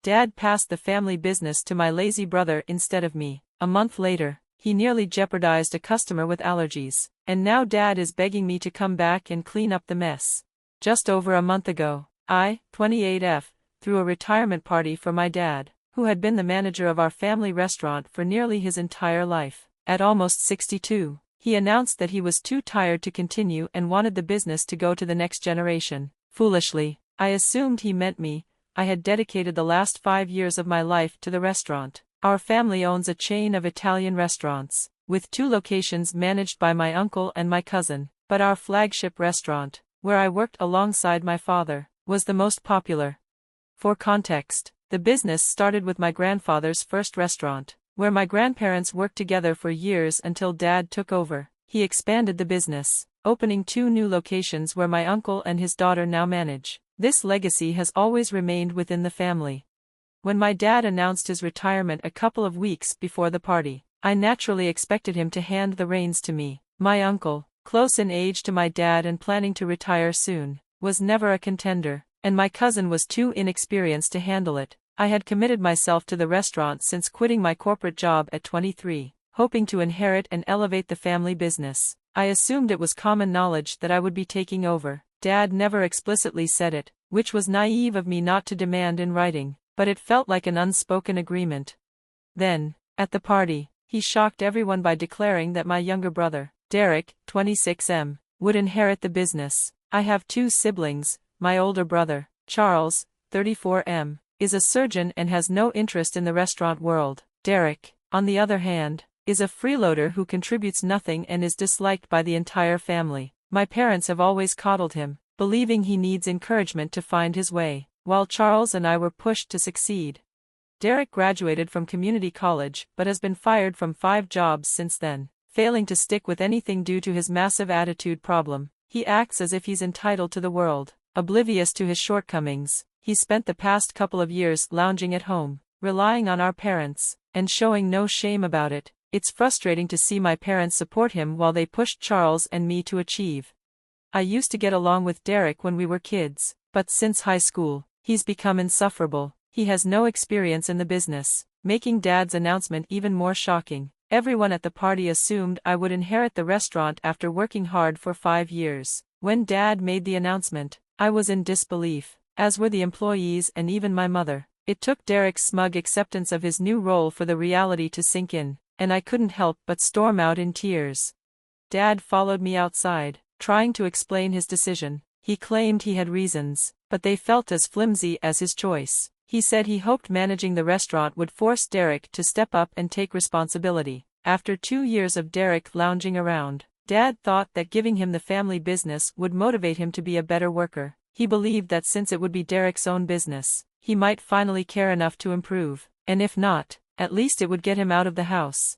Dad passed the family business to my lazy brother instead of me. A month later, he nearly jeopardized a customer with allergies, and now Dad is begging me to come back and clean up the mess. Just over a month ago, I, 28F, threw a retirement party for my dad, who had been the manager of our family restaurant for nearly his entire life. At almost 62, he announced that he was too tired to continue and wanted the business to go to the next generation. Foolishly, I assumed he meant me. I had dedicated the last 5 years of my life to the restaurant. Our family owns a chain of Italian restaurants, with 2 locations managed by my uncle and my cousin, but our flagship restaurant, where I worked alongside my father, was the most popular. For context, the business started with my grandfather's first restaurant, where my grandparents worked together for years until Dad took over. He expanded the business, opening 2 new locations where my uncle and his daughter now manage. This legacy has always remained within the family. When my dad announced his retirement a couple of weeks before the party, I naturally expected him to hand the reins to me. My uncle, close in age to my dad and planning to retire soon, was never a contender, and my cousin was too inexperienced to handle it. I had committed myself to the restaurant since quitting my corporate job at 23, hoping to inherit and elevate the family business. I assumed it was common knowledge that I would be taking over. Dad never explicitly said it, which was naive of me not to demand in writing, but it felt like an unspoken agreement. Then, at the party, he shocked everyone by declaring that my younger brother, Derek, 26M, would inherit the business. I have 2 siblings. My older brother, Charles, 34M, is a surgeon and has no interest in the restaurant world. Derek, on the other hand, is a freeloader who contributes nothing and is disliked by the entire family. My parents have always coddled him, believing he needs encouragement to find his way, while Charles and I were pushed to succeed. Derek graduated from community college but has been fired from 5 jobs since then, failing to stick with anything due to his massive attitude problem. He acts as if he's entitled to the world. Oblivious to his shortcomings, he spent the past couple of years lounging at home, relying on our parents, and showing no shame about it. It's frustrating to see my parents support him while they pushed Charles and me to achieve. I used to get along with Derek when we were kids, but since high school, he's become insufferable. He has no experience in the business, making Dad's announcement even more shocking. Everyone at the party assumed I would inherit the restaurant after working hard for 5 years. When Dad made the announcement, I was in disbelief, as were the employees and even my mother. It took Derek's smug acceptance of his new role for the reality to sink in, and I couldn't help but storm out in tears. Dad followed me outside, trying to explain his decision. He claimed he had reasons, but they felt as flimsy as his choice. He said he hoped managing the restaurant would force Derek to step up and take responsibility. After 2 years of Derek lounging around, Dad thought that giving him the family business would motivate him to be a better worker. He believed that since it would be Derek's own business, he might finally care enough to improve, and if not, at least it would get him out of the house.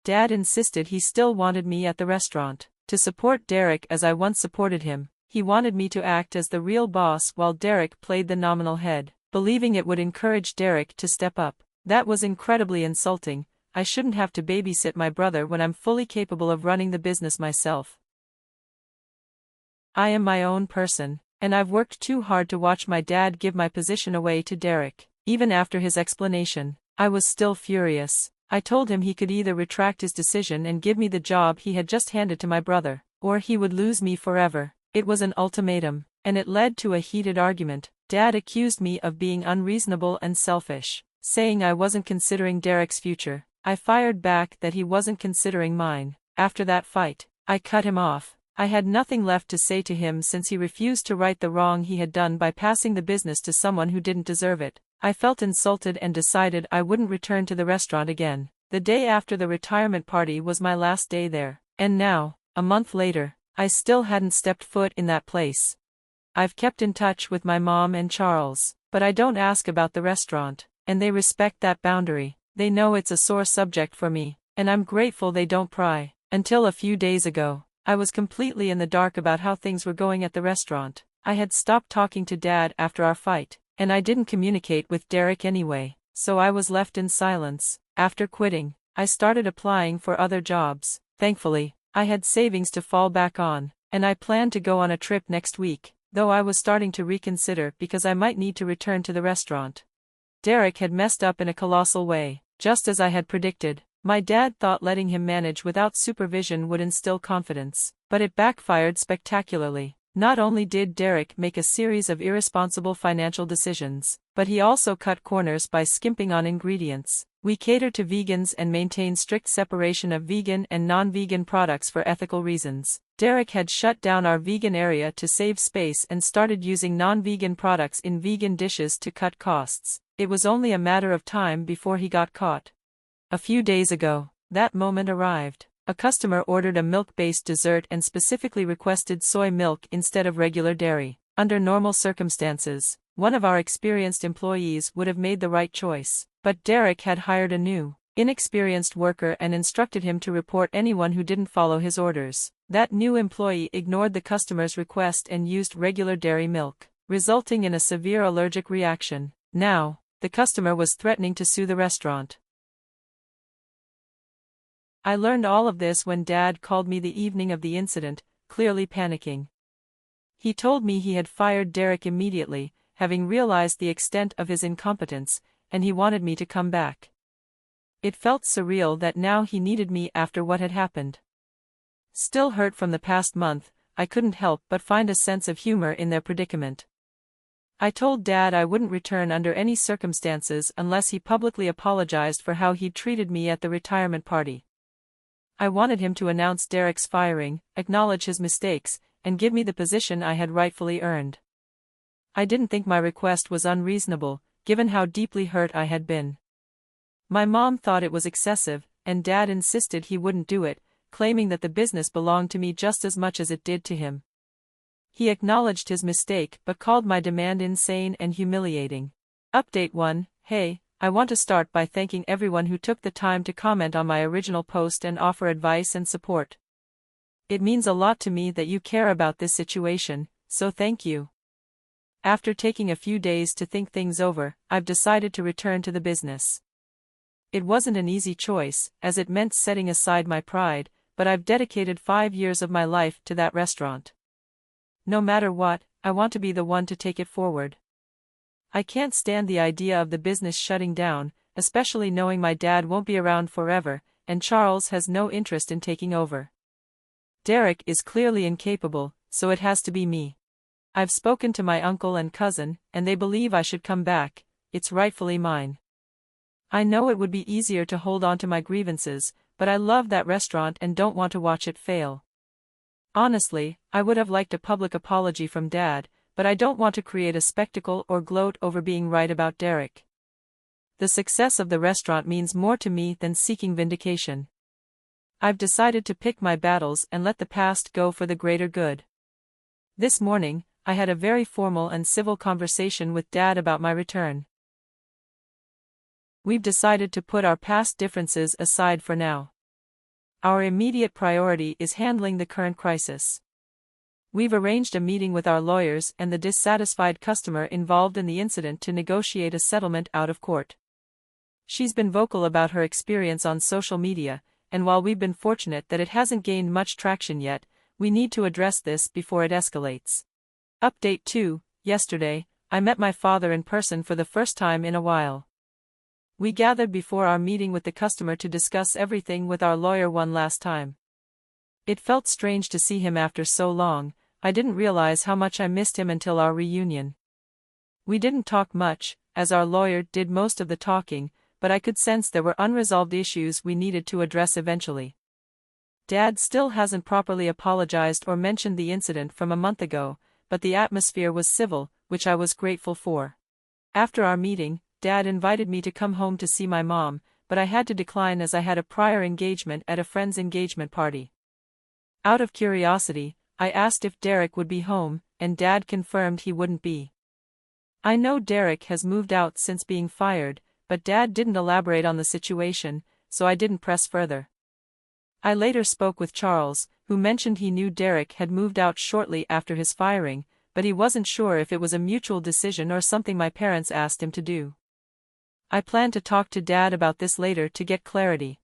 Dad insisted he still wanted me at the restaurant, to support Derek as I once supported him. He wanted me to act as the real boss while Derek played the nominal head, believing it would encourage Derek to step up. That was incredibly insulting. I shouldn't have to babysit my brother when I'm fully capable of running the business myself. I am my own person, and I've worked too hard to watch my dad give my position away to Derek. Even after his explanation, I was still furious. I told him he could either retract his decision and give me the job he had just handed to my brother, or he would lose me forever. It was an ultimatum, and it led to a heated argument. Dad accused me of being unreasonable and selfish, saying I wasn't considering Derek's future. I fired back that he wasn't considering mine. After that fight, I cut him off. I had nothing left to say to him since he refused to right the wrong he had done by passing the business to someone who didn't deserve it. I felt insulted and decided I wouldn't return to the restaurant again. The day after the retirement party was my last day there, and now, a month later, I still hadn't stepped foot in that place. I've kept in touch with my mom and Charles, but I don't ask about the restaurant, and they respect that boundary. They know it's a sore subject for me, and I'm grateful they don't pry. Until a few days ago, I was completely in the dark about how things were going at the restaurant. I had stopped talking to Dad after our fight, and I didn't communicate with Derek anyway, so I was left in silence. After quitting, I started applying for other jobs. Thankfully, I had savings to fall back on, and I planned to go on a trip next week, though I was starting to reconsider because I might need to return to the restaurant. Derek had messed up in a colossal way, just as I had predicted. My dad thought letting him manage without supervision would instill confidence, but it backfired spectacularly. Not only did Derek make a series of irresponsible financial decisions, but he also cut corners by skimping on ingredients. We cater to vegans and maintain strict separation of vegan and non-vegan products for ethical reasons. Derek had shut down our vegan area to save space and started using non-vegan products in vegan dishes to cut costs. It was only a matter of time before he got caught. A few days ago, that moment arrived. A customer ordered a milk-based dessert and specifically requested soy milk instead of regular dairy. Under normal circumstances, one of our experienced employees would have made the right choice, but Derek had hired a new, inexperienced worker and instructed him to report anyone who didn't follow his orders. That new employee ignored the customer's request and used regular dairy milk, resulting in a severe allergic reaction. Now, the customer was threatening to sue the restaurant. I learned all of this when Dad called me the evening of the incident, clearly panicking. He told me he had fired Derek immediately, having realized the extent of his incompetence, and he wanted me to come back. It felt surreal that now he needed me after what had happened. Still hurt from the past month, I couldn't help but find a sense of humor in their predicament. I told Dad I wouldn't return under any circumstances unless he publicly apologized for how he'd treated me at the retirement party. I wanted him to announce Derek's firing, acknowledge his mistakes, and give me the position I had rightfully earned. I didn't think my request was unreasonable, given how deeply hurt I had been. My mom thought it was excessive, and Dad insisted he wouldn't do it, claiming that the business belonged to me just as much as it did to him. He acknowledged his mistake but called my demand insane and humiliating. Update 1. Hey, I want to start by thanking everyone who took the time to comment on my original post and offer advice and support. It means a lot to me that you care about this situation, so thank you. After taking a few days to think things over, I've decided to return to the business. It wasn't an easy choice, as it meant setting aside my pride, but I've dedicated 5 years of my life to that restaurant. No matter what, I want to be the one to take it forward. I can't stand the idea of the business shutting down, especially knowing my dad won't be around forever, and Charles has no interest in taking over. Derek is clearly incapable, so it has to be me. I've spoken to my uncle and cousin, and they believe I should come back. It's rightfully mine. I know it would be easier to hold on to my grievances, but I love that restaurant and don't want to watch it fail. Honestly, I would have liked a public apology from Dad, but I don't want to create a spectacle or gloat over being right about Derek. The success of the restaurant means more to me than seeking vindication. I've decided to pick my battles and let the past go for the greater good. This morning, I had a very formal and civil conversation with Dad about my return. We've decided to put our past differences aside for now. Our immediate priority is handling the current crisis. We've arranged a meeting with our lawyers and the dissatisfied customer involved in the incident to negotiate a settlement out of court. She's been vocal about her experience on social media, and while we've been fortunate that it hasn't gained much traction yet, we need to address this before it escalates. Update 2. Yesterday, I met my father in person for the first time in a while. We gathered before our meeting with the customer to discuss everything with our lawyer one last time. It felt strange to see him after so long. I didn't realize how much I missed him until our reunion. We didn't talk much, as our lawyer did most of the talking, but I could sense there were unresolved issues we needed to address eventually. Dad still hasn't properly apologized or mentioned the incident from a month ago, but the atmosphere was civil, which I was grateful for. After our meeting, Dad invited me to come home to see my mom, but I had to decline as I had a prior engagement at a friend's engagement party. Out of curiosity, I asked if Derek would be home, and Dad confirmed he wouldn't be. I know Derek has moved out since being fired, but Dad didn't elaborate on the situation, so I didn't press further. I later spoke with Charles, who mentioned he knew Derek had moved out shortly after his firing, but he wasn't sure if it was a mutual decision or something my parents asked him to do. I plan to talk to Dad about this later to get clarity.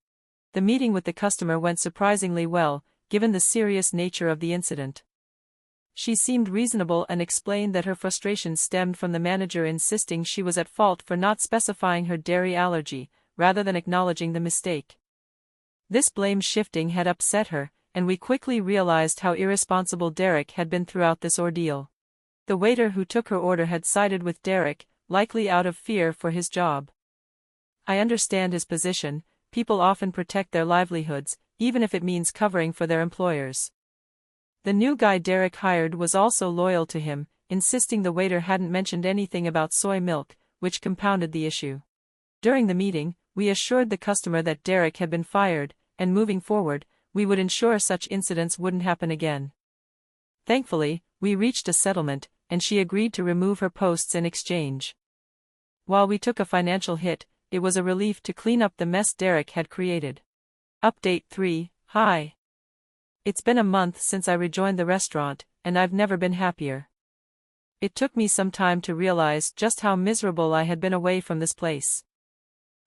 The meeting with the customer went surprisingly well, given the serious nature of the incident. She seemed reasonable and explained that her frustration stemmed from the manager insisting she was at fault for not specifying her dairy allergy, rather than acknowledging the mistake. This blame shifting had upset her, and we quickly realized how irresponsible Derek had been throughout this ordeal. The waiter who took her order had sided with Derek, likely out of fear for his job. I understand his position. People often protect their livelihoods, even if it means covering for their employers. The new guy Derek hired was also loyal to him, insisting the waiter hadn't mentioned anything about soy milk, which compounded the issue. During the meeting, we assured the customer that Derek had been fired, and moving forward, we would ensure such incidents wouldn't happen again. Thankfully, we reached a settlement, and she agreed to remove her posts in exchange. While we took a financial hit, it was a relief to clean up the mess Derek had created. Update 3. Hi. It's been a month since I rejoined the restaurant, and I've never been happier. It took me some time to realize just how miserable I had been away from this place.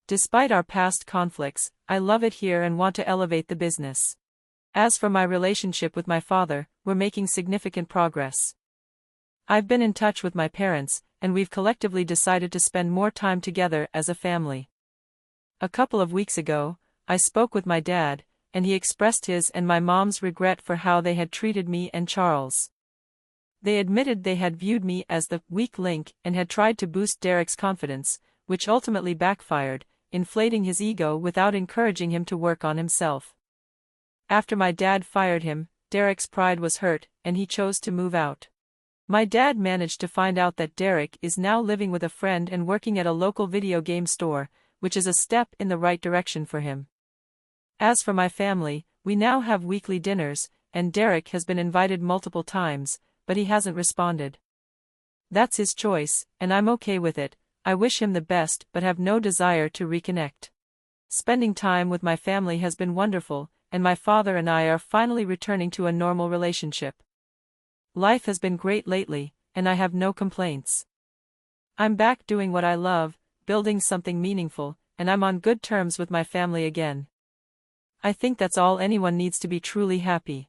Despite our past conflicts, I love it here and want to elevate the business. As for my relationship with my father, we're making significant progress. I've been in touch with my parents, and we've collectively decided to spend more time together as a family. A couple of weeks ago, I spoke with my dad, and he expressed his and my mom's regret for how they had treated me and Charles. They admitted they had viewed me as the weak link and had tried to boost Derek's confidence, which ultimately backfired, inflating his ego without encouraging him to work on himself. After my dad fired him, Derek's pride was hurt, and he chose to move out. My dad managed to find out that Derek is now living with a friend and working at a local video game store, which is a step in the right direction for him. As for my family, we now have weekly dinners, and Derek has been invited multiple times, but he hasn't responded. That's his choice, and I'm okay with it. I wish him the best but have no desire to reconnect. Spending time with my family has been wonderful, and my father and I are finally returning to a normal relationship. Life has been great lately, and I have no complaints. I'm back doing what I love, building something meaningful, and I'm on good terms with my family again. I think that's all anyone needs to be truly happy.